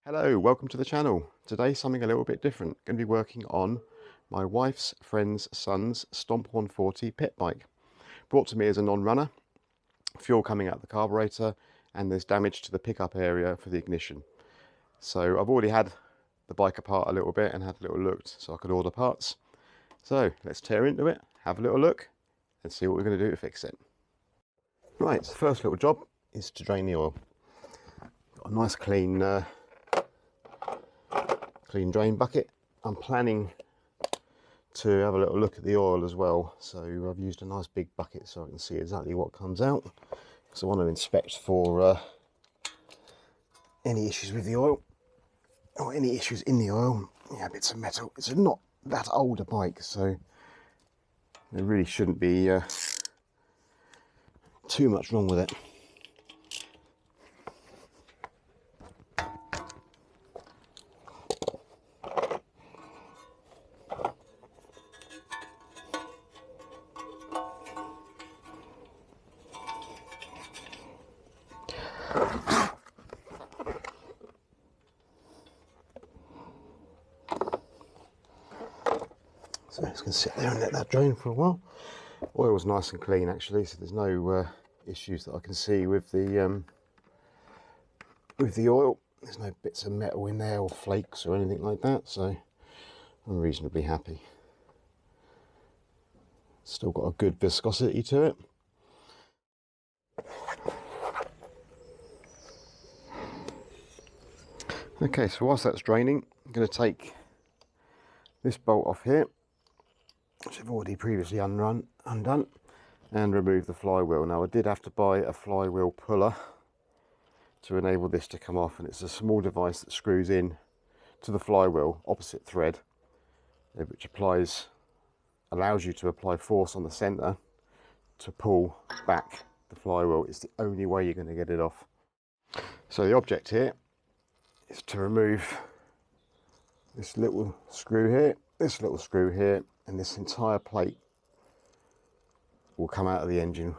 Hello, welcome to the channel. Today something a little bit different. Going to be working on my wife's friend's son's Stomp 140 pit bike. Brought to me as a non-runner, fuel coming out the carburetor, and there's damage to the pickup area for the ignition. So I've already had the bike apart a little bit and had a little look so I could order parts. So let's tear into it, have a little look and see what we're going to do to fix it. Right, so the first little job is to drain the oil. Got a nice clean drain bucket. I'm planning to have a little look at the oil as well, so I've used a nice big bucket so I can see exactly what comes out, because I want to inspect for any issues with the oil or any issues in the oil. Yeah, bits of metal. It's not that old a bike, so there really shouldn't be too much wrong with it. So it's going to sit there and let that drain for a while. Oil's nice and clean actually, so there's no issues that I can see with the oil. There's no bits of metal in there or flakes or anything like that, so I'm reasonably happy. Still got a good viscosity to it. Okay, so whilst that's draining, I'm going to take this bolt off here, which I've already previously undone, and remove the flywheel. Now I did have to buy a flywheel puller to enable this to come off, and it's a small device that screws in to the flywheel opposite thread, which allows you to apply force on the center to pull back the flywheel. It's the only way you're going to get it off. So the object here is to remove this little screw here, this little screw here, and this entire plate will come out of the engine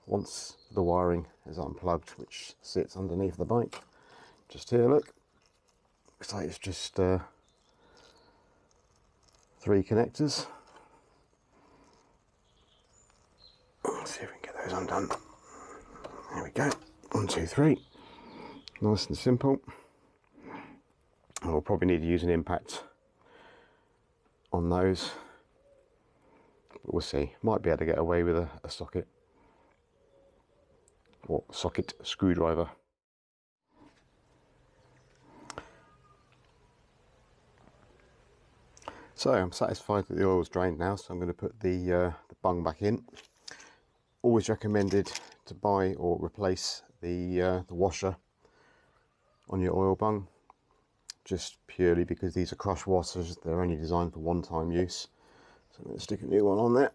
once the wiring is unplugged, which sits underneath the bike. Just here, look. Looks like it's just 3 connectors. Let's see if we can get those undone. There we go. 1, 2, 3. Nice and simple. I'll probably need to use an impact on those, but we'll see. Might be able to get away with a socket or socket screwdriver. So I'm satisfied that the oil's drained now, so I'm going to put the bung back in. Always recommended to buy or replace the washer on your oil bung, just purely because these are crush washers. They're only designed for one-time use. So I'm going to stick a new one on there.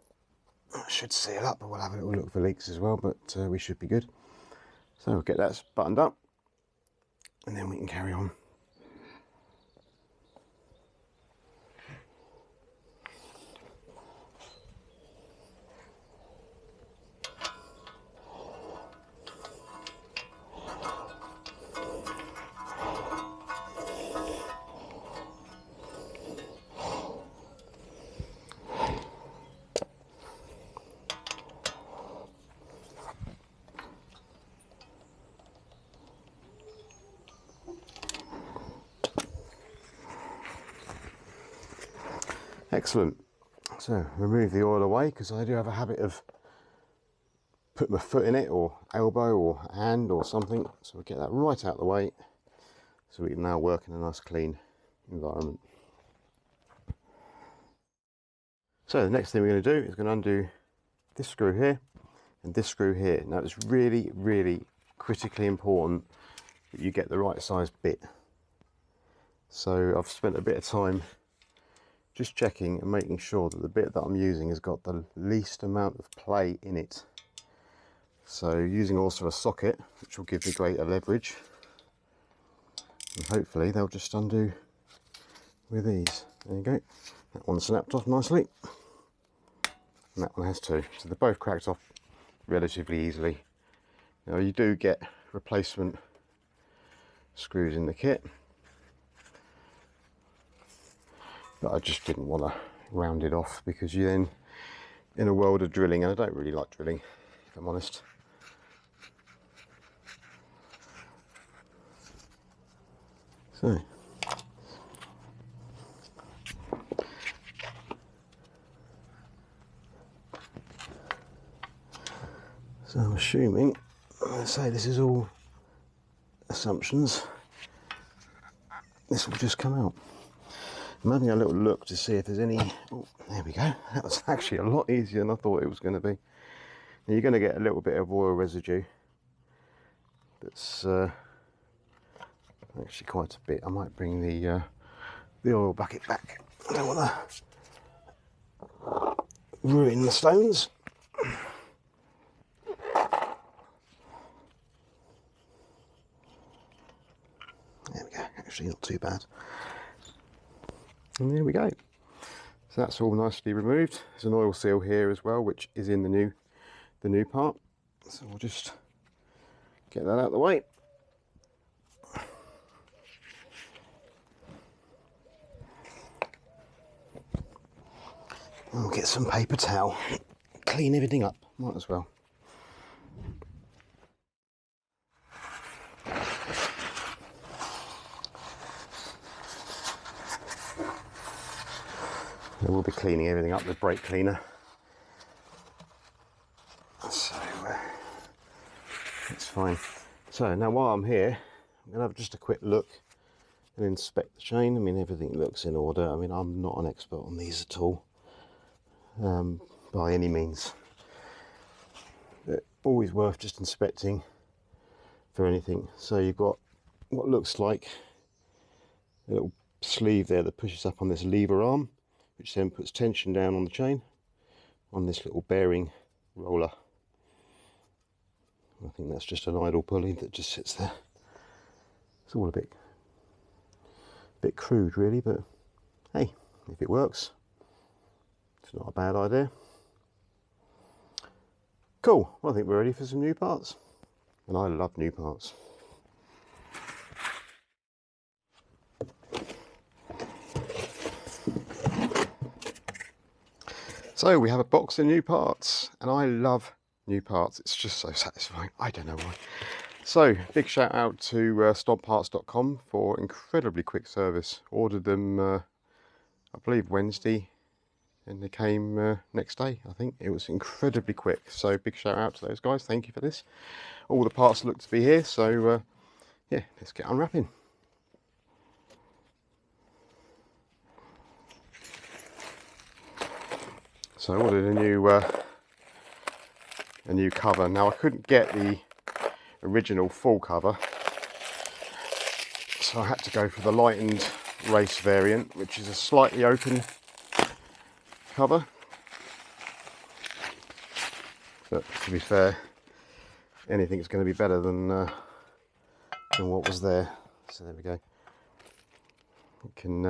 That should seal up, but we'll have a little look for leaks as well, but we should be good. So we'll get that buttoned up and then we can carry on. Excellent. So remove the oil away, because I do have a habit of putting my foot in it, or elbow or hand or something. So we'll get that right out of the way so we can now work in a nice clean environment. So the next thing we're going to do is going to undo this screw here and this screw here. Now it's really, really critically important that you get the right size bit. So I've spent a bit of time just checking and making sure that the bit that I'm using has got the least amount of play in it. So using also a socket, which will give me greater leverage, and hopefully they'll just undo with ease. There you go. That one snapped off nicely, and that one has too. So they're both cracked off relatively easily. Now you do get replacement screws in the kit, but I just didn't want to round it off, because you then in a world of drilling, and I don't really like drilling if I'm honest. So I'm assuming, let's say this is all assumptions, this will just come out. I'm having a little look to see if there's any, oh, there we go, that was actually a lot easier than I thought it was going to be. Now you're going to get a little bit of oil residue, that's actually quite a bit. I might bring the oil bucket back, I don't want to ruin the stones. There we go, actually not too bad. And there we go. So that's all nicely removed. There's an oil seal here as well, which is in the new part. So we'll just get that out of the way. And we'll get some paper towel, clean everything up, might as well. And we'll be cleaning everything up with brake cleaner. So it's fine. So now while I'm here, I'm going to have just a quick look and inspect the chain. I mean, everything looks in order. I mean, I'm not an expert on these at all, by any means. But always worth just inspecting for anything. So you've got what looks like a little sleeve there that pushes up on this lever arm, which then puts tension down on the chain on this little bearing roller. I think that's just an idle pulley that just sits there. It's all a bit crude really, but hey, if it works, it's not a bad idea. Cool, well, I think we're ready for some new parts. And I love new parts. So we have a box of new parts, and I love new parts. It's just so satisfying. I don't know why. So big shout out to stompparts.com for incredibly quick service. Ordered them, I believe Wednesday, and they came next day. I think it was incredibly quick. So big shout out to those guys. Thank you for this. All the parts look to be here. So yeah, let's get unwrapping. So I ordered a new cover. Now I couldn't get the original full cover, so I had to go for the lightened race variant, which is a slightly open cover. But to be fair, anything's going to be better than what was there. So there we go. You can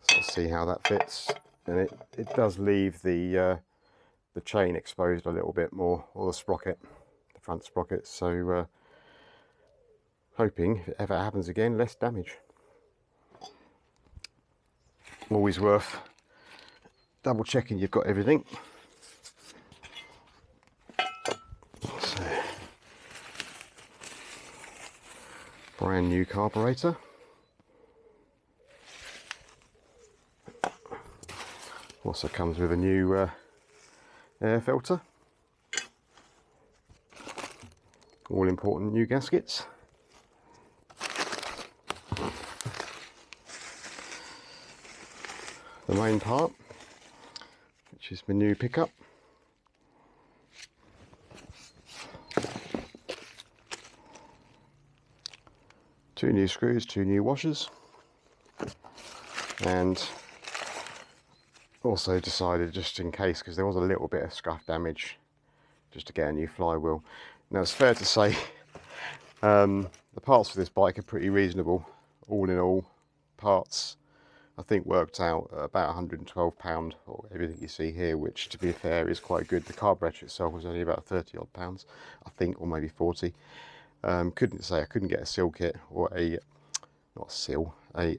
sort of see how that fits. And it does leave the chain exposed a little bit more, or the sprocket, the front sprocket. So hoping if it ever happens again, less damage. Always worth double checking you've got everything. So, brand new carburetor. Also comes with a new air filter. All important new gaskets. The main part, which is my new pickup. Two new screws, two new washers, and also decided, just in case, because there was a little bit of scuff damage, just to get a new flywheel. Now it's fair to say the parts for this bike are pretty reasonable. All in all, parts I think worked out at about £112 or everything you see here, which to be fair is quite good. The carburetor itself was only about 30 odd pounds, I think, or maybe 40. Couldn't say I couldn't get a seal kit or a, not a seal, a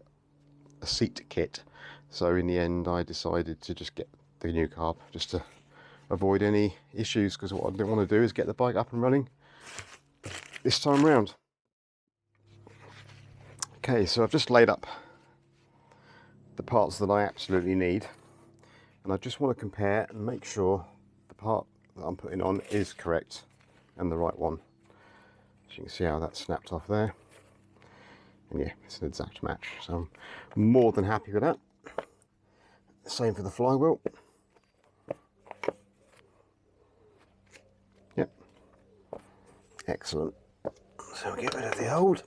a seat kit. So in the end I decided to just get the new carb just to avoid any issues, because what I didn't want to do is get the bike up and running this time round. Okay, so I've just laid up the parts that I absolutely need, and I just want to compare and make sure the part that I'm putting on is correct and the right one. So you can see how that snapped off there, and yeah, it's an exact match, so I'm more than happy with that. Same for the flywheel. Yep, excellent. So we'll get rid of the old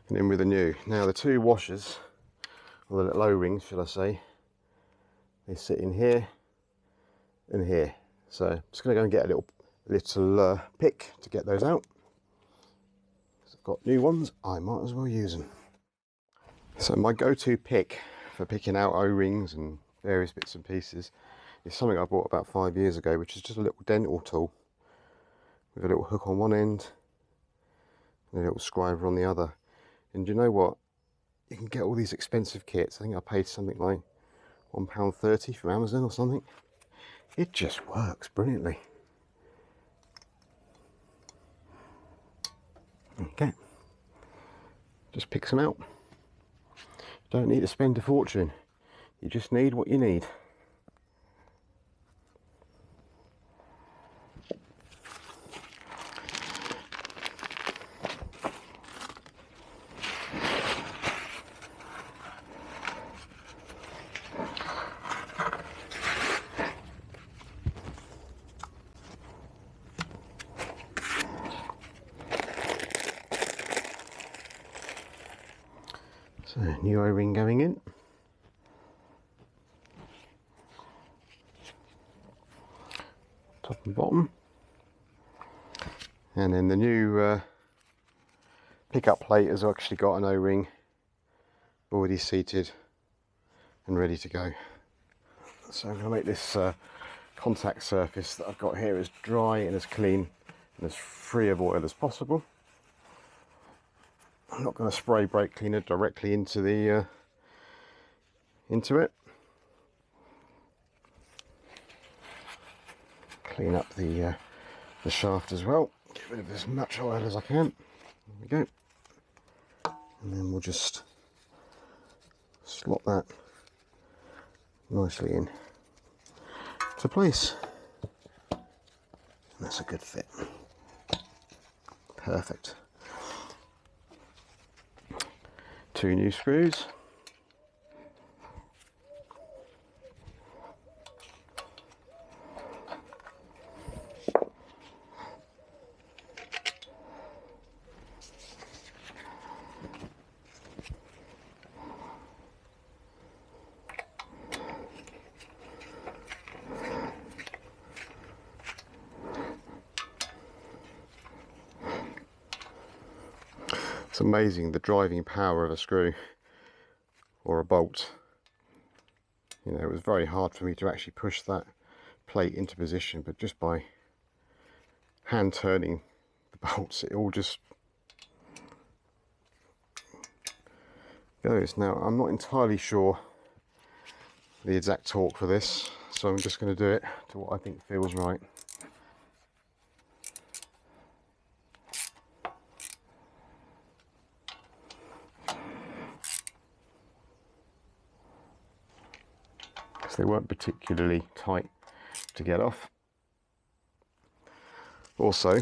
and in with the new. Now the two washers, or the little O-rings should I say, they sit in here and here. So I'm just going to go and get a little pick to get those out. I've got new ones, I might as well use them. So my go-to pick for picking out O-rings and various bits and pieces is something I bought about 5 years ago, which is just a little dental tool with a little hook on one end and a little scriber on the other. And you know what? You can get all these expensive kits. I think I paid something like £1.30 from Amazon or something. It just works brilliantly. Okay, just pick some out. Don't need to spend a fortune. You just need what you need. So, new O-ring going in. Top and bottom. And then the new pickup plate has actually got an O-ring already seated and ready to go. So I'm going to make this contact surface that I've got here as dry and as clean and as free of oil as possible. I'm not going to spray brake cleaner directly into the into it. Clean up the shaft as well. Get rid of as much oil as I can. There we go. And then we'll just slot that nicely in to place. And that's a good fit. Perfect. 2 new screws. It's amazing the driving power of a screw or a bolt. You know, it was very hard for me to actually push that plate into position, but just by hand turning the bolts, it all just goes. Now, I'm not entirely sure the exact torque for this, so I'm just going to do it to what I think feels right. They weren't particularly tight to get off. Also,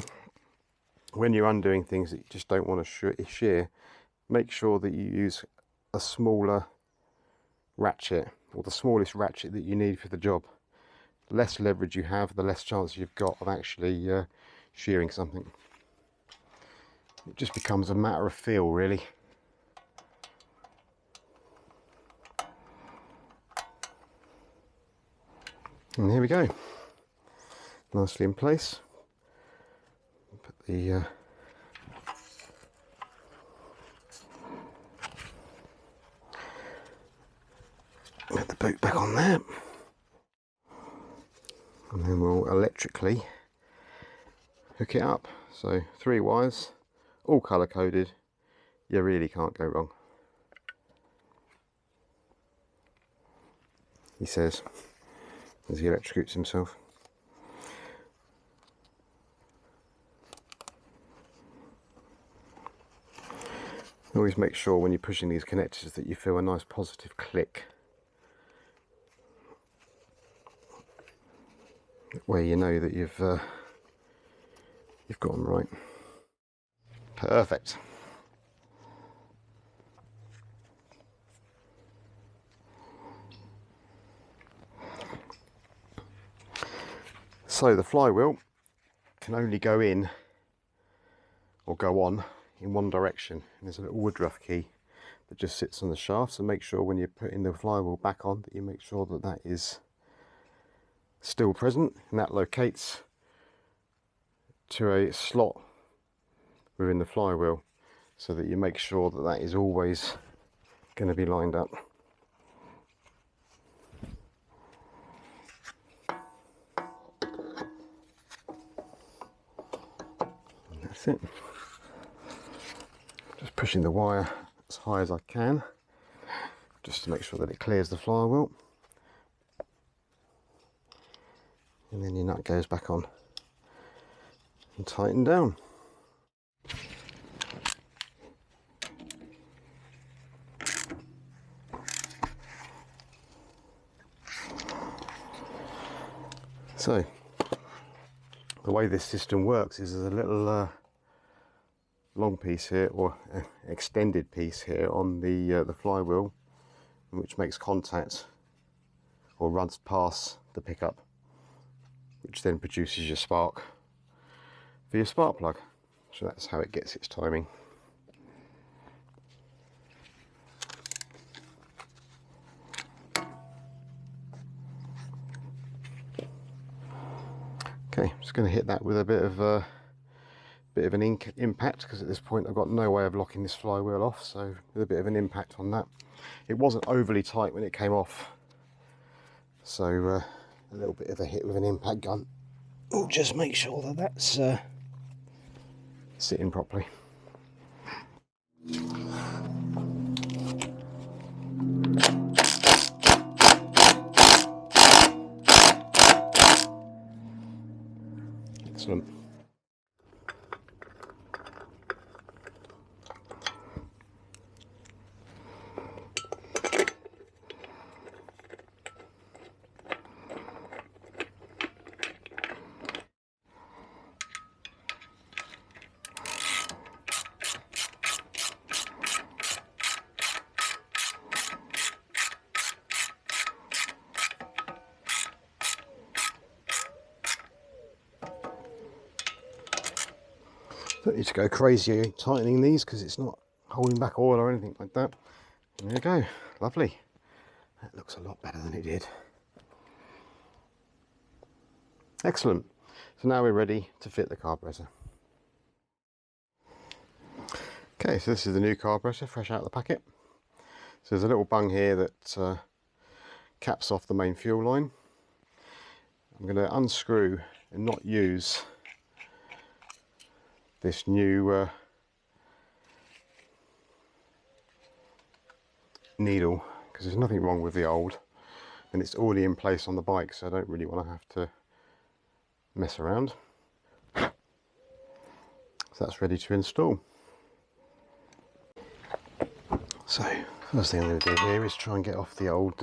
when you're undoing things that you just don't want to shear, make sure that you use a smaller ratchet, or the smallest ratchet that you need for the job. The less leverage you have, the less chance you've got of actually shearing something. It just becomes a matter of feel, really. And here we go, nicely in place. Put the get the boot back on there, and then we'll electrically hook it up. So 3 wires, all colour coded. You really can't go wrong. he says, as he electrocutes himself. Always make sure when you're pushing these connectors that you feel a nice positive click, where you know that you've got them right. Perfect. So the flywheel can only go in or go on in one direction, and there's a little woodruff key that just sits on the shaft, so make sure when you're putting the flywheel back on that you make sure that that is still present, and that locates to a slot within the flywheel, so that you make sure that that is always going to be lined up. And that's it. Just pushing the wire as high as I can, just to make sure that it clears the flywheel. And then your nut goes back on and tighten down. So the way this system works is there's a little long piece here, or extended piece here on the flywheel, which makes contact or runs past the pickup, which then produces your spark for your spark plug. So that's how it gets its timing. Okay, I'm just going to hit that with a bit of an impact, because at this point I've got no way of locking this flywheel off, so with a bit of an impact on that. It wasn't overly tight when it came off, so a little bit of a hit with an impact gun will just make sure that that's sitting properly. Excellent. Don't need to go crazy tightening these because it's not holding back oil or anything like that. And there you go, lovely. That looks a lot better than it did. Excellent. So now we're ready to fit the carburetor. Okay, so this is the new carburetor, fresh out of the packet. So there's a little bung here that caps off the main fuel line. I'm going to unscrew and not use this new needle, because there's nothing wrong with the old, and it's already in place on the bike, so I don't really want to have to mess around. So that's ready to install. So first thing I'm going to do here is try and get off the old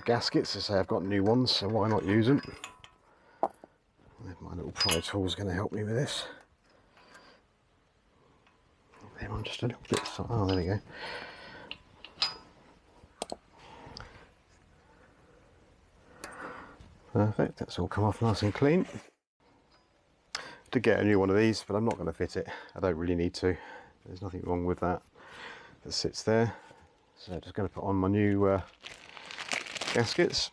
gaskets. As I say, I've got new ones, so why not use them? My little pry tool is going to help me with this. I'm just a little bit. Oh, there we go. Perfect. That's all come off nice and clean. To get a new one of these, but I'm not going to fit it. I don't really need to. There's nothing wrong with that. That sits there. So I'm just going to put on my new gaskets.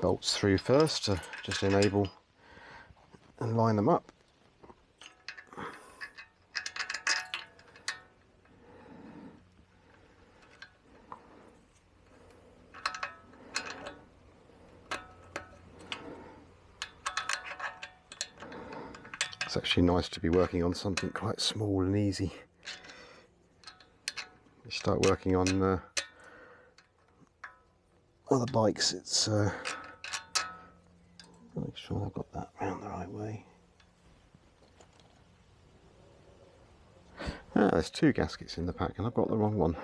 Bolts through first to just enable and line them up. It's actually nice to be working on something quite small and easy. You start working on other bikes, it's make sure I've got that round the right way. Ah, there's 2 gaskets in the pack and I've got the wrong one.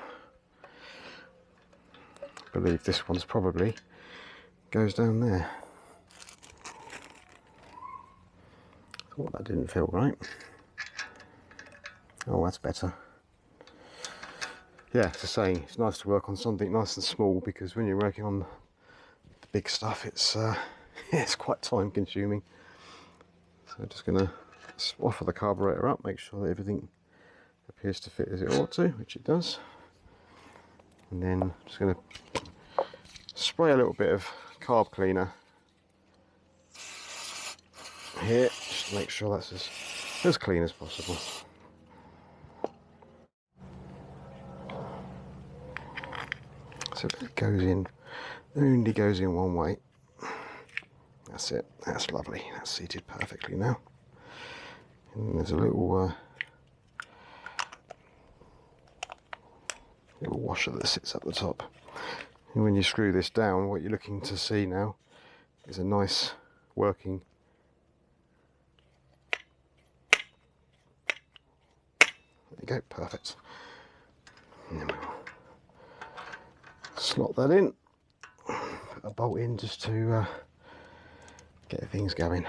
I believe this one's probably goes down there. Thought that didn't feel right. Oh, that's better. Yeah, as I say, it's nice to work on something nice and small, because when you're working on the big stuff, it's it's quite time consuming. So I'm just going to offer the carburetor up, make sure that everything appears to fit as it ought to, which it does. And then I'm just going to spray a little bit of carb cleaner here, just to make sure that's as clean as possible. So it goes in, only goes in one way. That's it, that's lovely, that's seated perfectly now. And there's a little little washer that sits up the top. And when you screw this down, what you're looking to see now is a nice working there you go, perfect. And then we'll slot that in, put a bolt in just to get things going.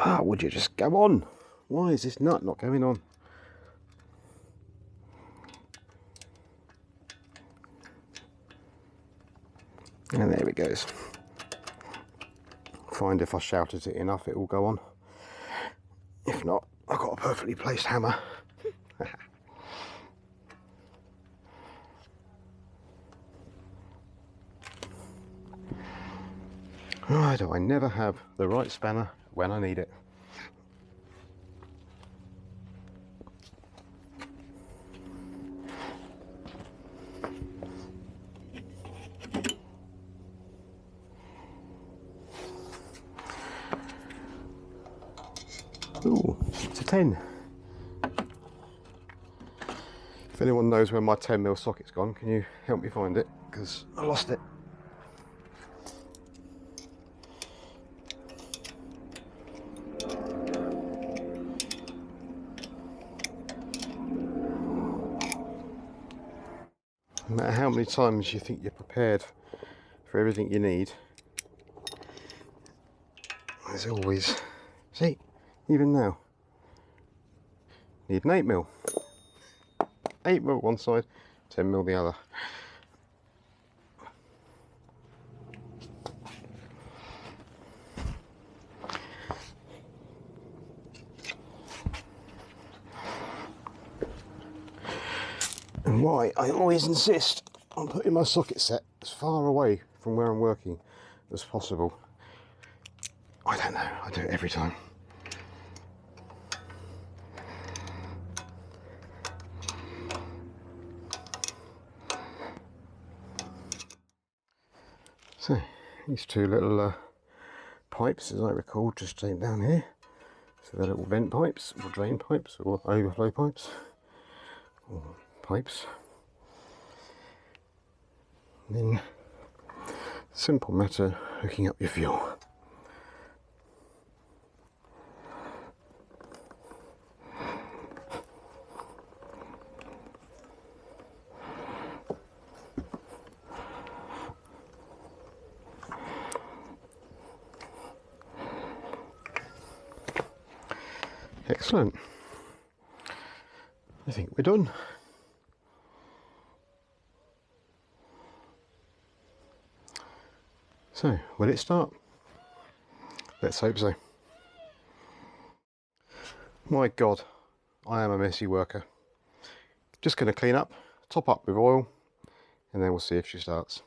Ah, would you just go on? Why is this nut not going on? And there it goes. Find if I shouted it enough, it will go on. If not, I've got a perfectly placed hammer. Why do I never have the right spanner when I need it? Ooh, it's a 10. If anyone knows where my 10mm socket's gone, can you help me find it? Because I lost it. No matter how many times you think you're prepared for everything you need, there's always, see, even now, need an 8mm. 8mm one side, 10mm the other. And why I always insist on putting my socket set as far away from where I'm working as possible. I don't know, I do it every time. So, these 2 little pipes, as I recall, just staying down here. So they're little vent pipes, or drain pipes, or overflow pipes, or pipes. And then, simple matter, hooking up your fuel. Excellent. think we're done. So, will it start? Let's hope so. My God, I am a messy worker. Just going to clean up, top up with oil, and then we'll see if she starts.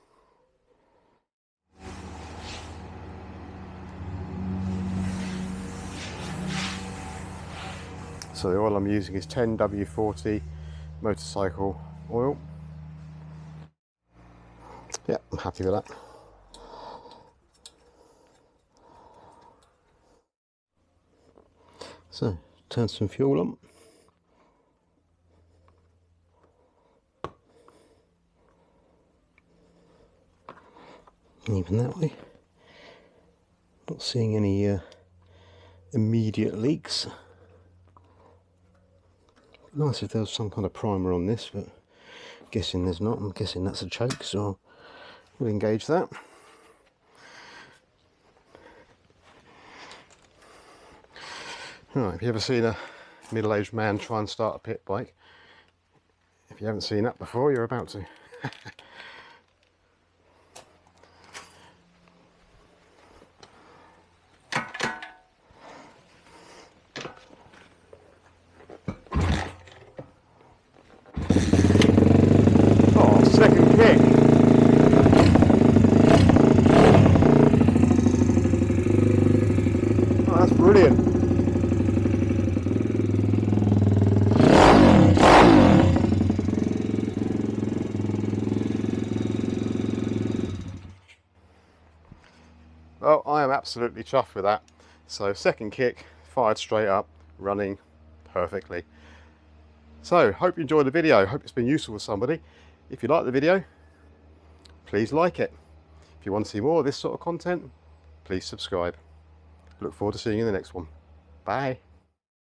So the oil I'm using is 10W40 motorcycle oil. Yeah, I'm happy with that. So, turn some fuel on. Even that way. Not seeing any immediate leaks. Nice if there was some kind of primer on this, but guessing there's not. I'm guessing that's a choke, so we'll engage that. Right, have you ever seen a middle-aged man try and start a pit bike? If you haven't seen that before, you're about to. Oh, second kick. Oh, that's brilliant. Well, I am absolutely chuffed with that. So second kick, fired straight up, running perfectly. So hope you enjoyed the video. Hope it's been useful for somebody. If you like the video, please like it. If you want to see more of this sort of content, please subscribe. Look forward to seeing you in the next one. Bye.